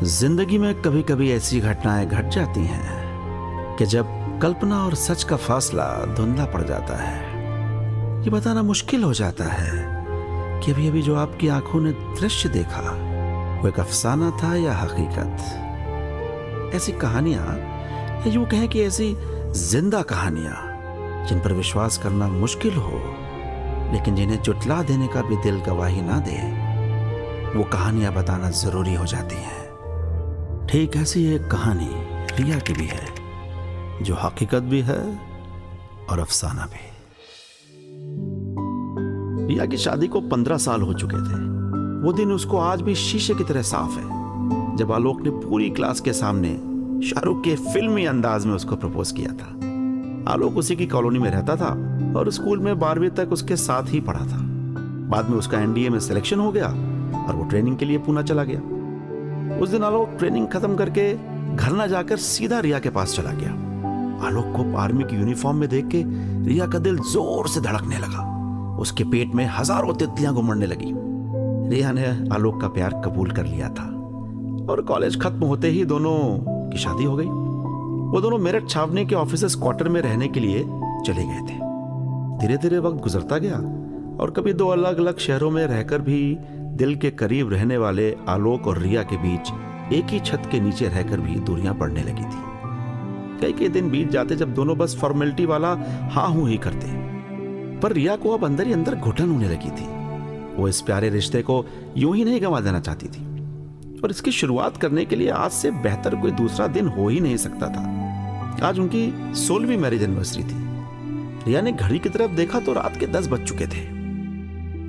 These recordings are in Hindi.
जिंदगी में कभी कभी ऐसी घटनाएं घट जाती हैं कि जब कल्पना और सच का फासला धुंधला पड़ जाता है। ये बताना मुश्किल हो जाता है कि अभी अभी जो आपकी आंखों ने दृश्य देखा वो एक अफसाना था या हकीकत। ऐसी कहानियां, या यूं कहें कि ऐसी जिंदा कहानियां जिन पर विश्वास करना मुश्किल हो, लेकिन जिन्हें जुटला देने का भी दिल गवाही ना दे, वो कहानियां बताना जरूरी हो जाती हैं। ठीक ऐसी एक कहानी रिया की भी है, जो हकीकत भी है और अफसाना भी। रिया की शादी को 15 साल हो चुके थे। वो दिन उसको आज भी शीशे की तरह साफ है, जब आलोक ने पूरी क्लास के सामने शाहरुख के फिल्मी अंदाज में उसको प्रपोज किया था। आलोक उसी की कॉलोनी में रहता था और स्कूल में 12वीं तक उसके साथ ही पढ़ा था। बाद में उसका एनडीए में सिलेक्शन हो गया और वो ट्रेनिंग के लिए पूना चला गया। उस दिन आलोक ट्रेनिंग खत्म करके घर ना जाकर सीधा रिया के पास चला गया। आलोक को आर्मी की यूनिफॉर्म में देख के रिया का दिल जोर से धड़कने लगा। उसके पेट में हजारों तितलियां घुमड़ने लगी। रिया ने आलोक का प्यार कबूल कर लिया था और कॉलेज खत्म होते ही दोनों की शादी हो गई। वो दोनों मेरठ छावनी के ऑफिसर्स क्वार्टर में रहने के लिए चले गए थे। धीरे धीरे वक्त गुजरता गया और कभी दो अलग अलग शहरों में रहकर भी दिल के करीब रहने वाले आलोक और रिया के बीच एक ही छत के नीचे रहकर भी दूरियां बढ़ने लगी थी। कई कई दिन बीत जाते जब दोनों बस फॉर्मेलिटी वाला हाँ हूं ही करते, पर रिया को अब अंदर ही अंदर घुटन होने लगी थी। वो इस प्यारे रिश्ते को यूं ही नहीं गंवा देना चाहती थी और इसकी शुरुआत करने के लिए आज से बेहतर कोई दूसरा दिन हो ही नहीं सकता था। आज उनकी 16वीं मैरिज एनिवर्सरी थी। रिया ने घड़ी की तरफ देखा तो रात के 10 बज चुके थे।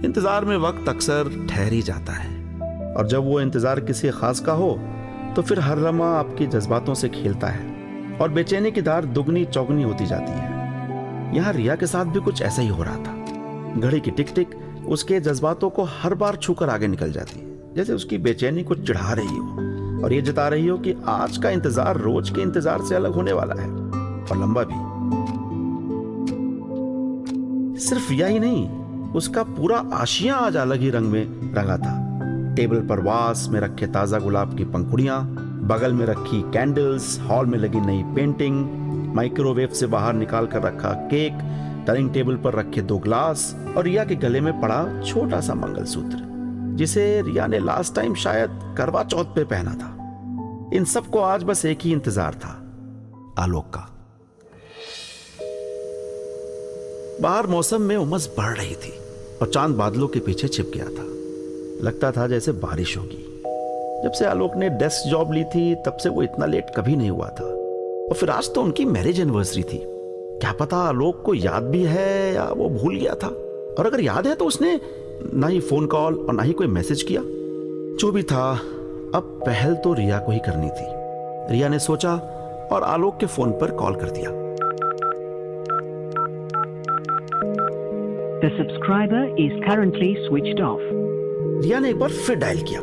इंतजार में वक्त अक्सर ठहर ही जाता है और जब वो इंतजार किसी खास का हो तो फिर हर लम्हा आपके जज्बातों से खेलता है और बेचैनी की धार दुगनी चौगनी होती जाती है। यहाँ रिया के साथ भी कुछ ऐसा ही हो रहा था। घड़ी की टिक टिक उसके जज्बातों को हर बार छूकर आगे निकल जाती है, जैसे उसकी बेचैनी को चिढ़ा रही हो और ये जता रही हो कि आज का इंतजार रोज के इंतजार से अलग होने वाला है और लंबा भी। सिर्फ यही नहीं, उसका पूरा आशियां आज अलग ही रंग में रंगा था। टेबल पर वास में रखे ताजा गुलाब की पंखुड़ियां, बगल में रखी कैंडल्स, हॉल में लगी नई पेंटिंग, माइक्रोवेव से बाहर निकाल कर रखा केक, डाइनिंग टेबल पर रखे 2 ग्लास और रिया के गले में पड़ा छोटा सा मंगलसूत्र, जिसे रिया ने लास्ट टाइम शायद करवा चौथ पे पहना था। इन सबको आज बस एक ही इंतजार था, आलोक का। बाहर मौसम में उमस बढ़ रही थी और चांद बादलों के पीछे छिप गया था। लगता था जैसे बारिश होगी। जब से आलोक ने डेस्क जॉब ली थी तब से वो इतना लेट कभी नहीं हुआ था। और फिर आज तो उनकी मैरिज एनिवर्सरी थी। क्या पता आलोक को याद भी है या वो भूल गया था, और अगर याद है तो उसने ना ही फोन कॉल और ना ही कोई मैसेज किया। जो भी था, अब पहल तो रिया को ही करनी थी। रिया ने सोचा और आलोक के फोन पर कॉल कर दिया। The subscriber is currently switched off. रिया ने एक बार फिर डायल किया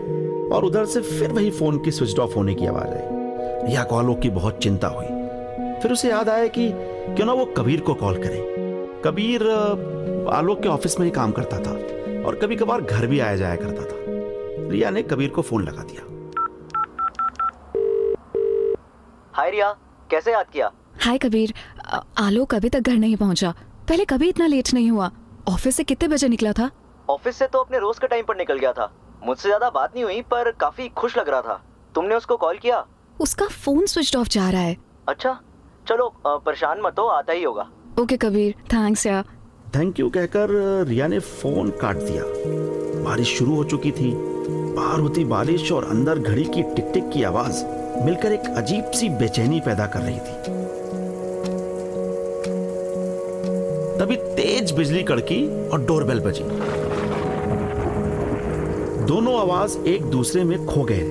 और उधर से फिर वही फोन की स्विच ऑफ होने की आवाज आई। रिया को आलोक की बहुत चिंता हुई। फिर उसे याद आया कि क्यों ना वो कबीर को कॉल करे। कबीर आलोक के ऑफिस में ही काम करता था और कभी कभार घर भी आया जाया करता था। रिया ने कबीर को फोन लगा दिया। हाय रिया, कैसे याद किया? हाय कबीर, आलोक अभी तक घर नहीं पहुंचा। पहले कभी इतना लेट नहीं हुआ। ऑफिस से कितने बजे निकला था? ऑफिस से तो अपने रोज के टाइम पर निकल गया था। मुझसे ज्यादा बात नहीं हुई पर काफी खुश लग रहा था। तुमने उसको कॉल किया? उसका फोन स्विच ऑफ जा रहा है। अच्छा, चलो परेशान मत हो, आता ही होगा। ओके कबीर, थैंक्स यार। थैंक यू कहकर रिया ने फोन काट दिया। बारिश शुरू हो चुकी थी। बाहर होती बारिश और अंदर घड़ी की टिक टिक की आवाज मिलकर एक अजीब सी बेचैनी पैदा कर रही थी। तभी तेज बिजली कड़की और डोरबेल बजी। दोनों आवाज एक दूसरे में खो गए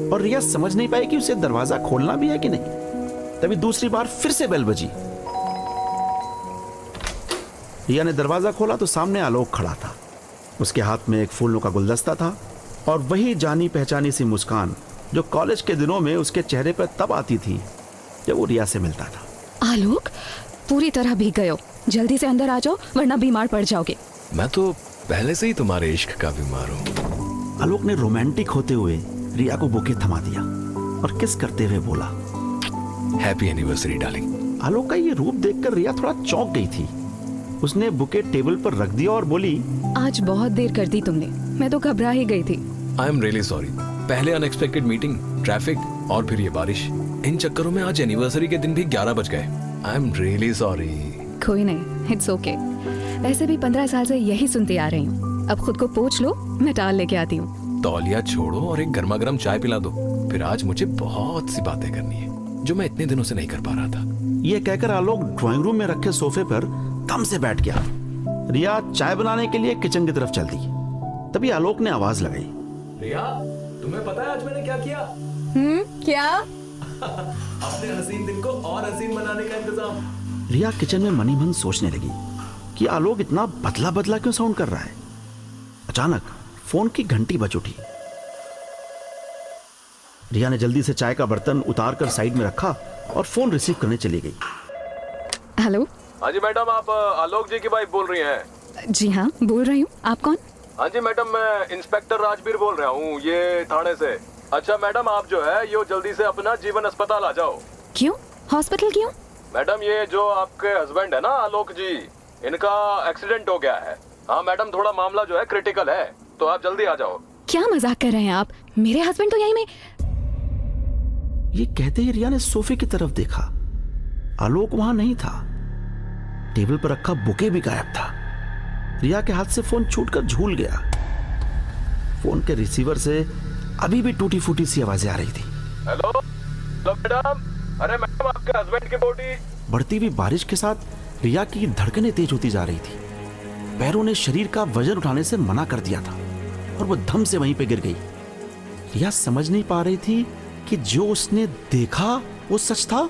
और रिया समझ नहीं पाई कि उसे दरवाजा खोलना भी है कि नहीं। तभी दूसरी बार फिर से बेल बजी। रिया ने दरवाजा खोला तो सामने आलोक खड़ा था। उसके हाथ में एक फूलों का गुलदस्ता था और वही जानी पहचानी सी मुस्कान जो कॉलेज के दिनों में उसके चेहरे पर तब आती थी जब वो रिया से मिलता था। आलोक, पूरी तरह भीग गए हो। जल्दी से अंदर आ जाओ वरना बीमार पड़ जाओगे। मैं तो पहले से ही तुम्हारे इश्क का बीमार हूँ। आलोक ने रोमांटिक होते हुए रिया को बुके थमा दिया। और किस करते हुए बोला। Happy anniversary darling. आलोक का ये रूप देखकर रिया थोड़ा चौंक गई थी। उसने बुके टेबल पर रख दिया और बोली, आज बहुत देर कर दी तुमने, मैं तो घबरा ही गई थी। I am really sorry. पहले अनएक्सपेक्टेड मीटिंग, ट्रैफिक और फिर ये बारिश, इन चक्करों में आज एनिवर्सरी के दिन भी 11 बज गए। I am really sorry. कोई नहीं, इट्स ओके। वैसे भी 15 साल से यही सुनती आ रही हूँ। अब खुद को पोंछ लो, मैं टाल लेके आती हूँ। तौलिया छोड़ो और एक गर्मा गर्म चाय पिला दो। फिर आज मुझे बहुत सी बातें करनी है जो मैं इतने दिनों से नहीं कर पा रहा था। ये कहकर आलोक ड्राइंग रूम में रखे सोफे पर दम से बैठ गया। रिया चाय बनाने के लिए किचन की तरफ चल दी। तभी आलोक ने आवाज लगाई, रिया, तुम्हें पता है आज मैंने क्या किया? क्या? अपने हसीन दिन को और हसीन बनाने का इंतजाम। रिया किचन में मनी मन सोचने लगी कि आलोक इतना बदला बदला क्यों साउंड कर रहा है। अचानक फोन की घंटी बज उठी। रिया ने जल्दी से चाय का बर्तन उतार कर साइड में रखा और फोन रिसीव करने चली गई। हेलो। हाँ जी मैडम, आप आलोक जी की वाइफ बोल रही हैं? जी हाँ, बोल रही हूँ। आप कौन? हाँ जी मैडम, मैं इंस्पेक्टर राजवीर बोल रहा हूँ, ये थाने से। अच्छा मैडम, आप जो है यो जल्दी से अपना जीवन अस्पताल आ जाओ। क्यों? हॉस्पिटल क्यों? मैडम, ये जो आपके हस्बैंड है ना आलोक जी, इनका एक्सीडेंट हो गया है। हाँ मैडम, थोड़ा मामला जो है क्रिटिकल है, तो आप जल्दी आ जाओ। क्या मजाक कर रहे हैं आप? मेरे हस्बैंड तो यहीं में। ये कहते ही रिया ने सोफे की तरफ देखा। आलोक वहां नहीं था। टेबल पर रखा बुके भी गायब था। रिया के हाथ से फोन छूटकर झूल गया। फोन के रिसीवर से अभी भी टूटी फूटी सी आवाजें आ रही थी। हेलो मैडम, अरे मैडम आपके हस्बैंड की बॉडी। बढ़ती हुई बारिश के साथ रिया की धड़कनें तेज होती जा रही थी। पैरों ने शरीर का वजन उठाने से मना कर दिया था और वो धम से वहीं पे गिर गई। रिया समझ नहीं पा रही थी कि जो उसने देखा वो सच था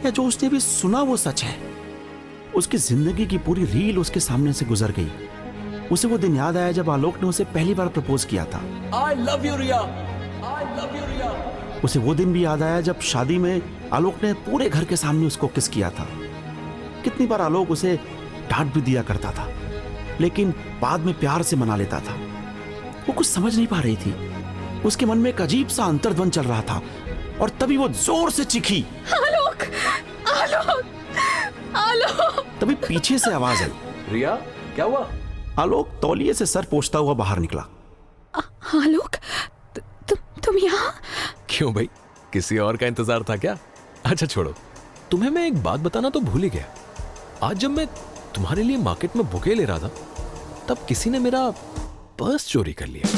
या जो उसने भी सुना वो सच है। उसकी जिंदगी की पूरी रील उसके सामने से गुजर गई। उसे वो दिन याद आया जब आलोक ने उसे पहली बार प्रपोज किया था। I love you, Riya. I love you, रिया। उसे वो दिन भी याद आया जब शादी में आलोक ने पूरे घर के सामने उसको किस किया था। कितनी बार आलोक उसे डांट भी दिया करता था, लेकिन बाद में प्यार से मना लेता था। वो कुछ समझ नहीं पा रही थी। उसके मन में एक अजीब सा अंतर्द्वंद चल रहा था और तभी वो जोर से चीखी, आलोक! आलोक! आलोक! तभी पीछे से आवाज आई। रिया, क्या हुआ? आलोक तौलिए से सर पोंछता हुआ बाहर निकला। आलोक, तुम यहाँ? क्यों भाई, किसी और का इंतजार था क्या? अच्छा छोड़ो, तुम्हें मैं एक बात बताना तो भूल ही गया। आज जब मैं तुम्हारे लिए मार्केट में बुके ले रहा था, तब किसी ने मेरा पर्स चोरी कर लिया।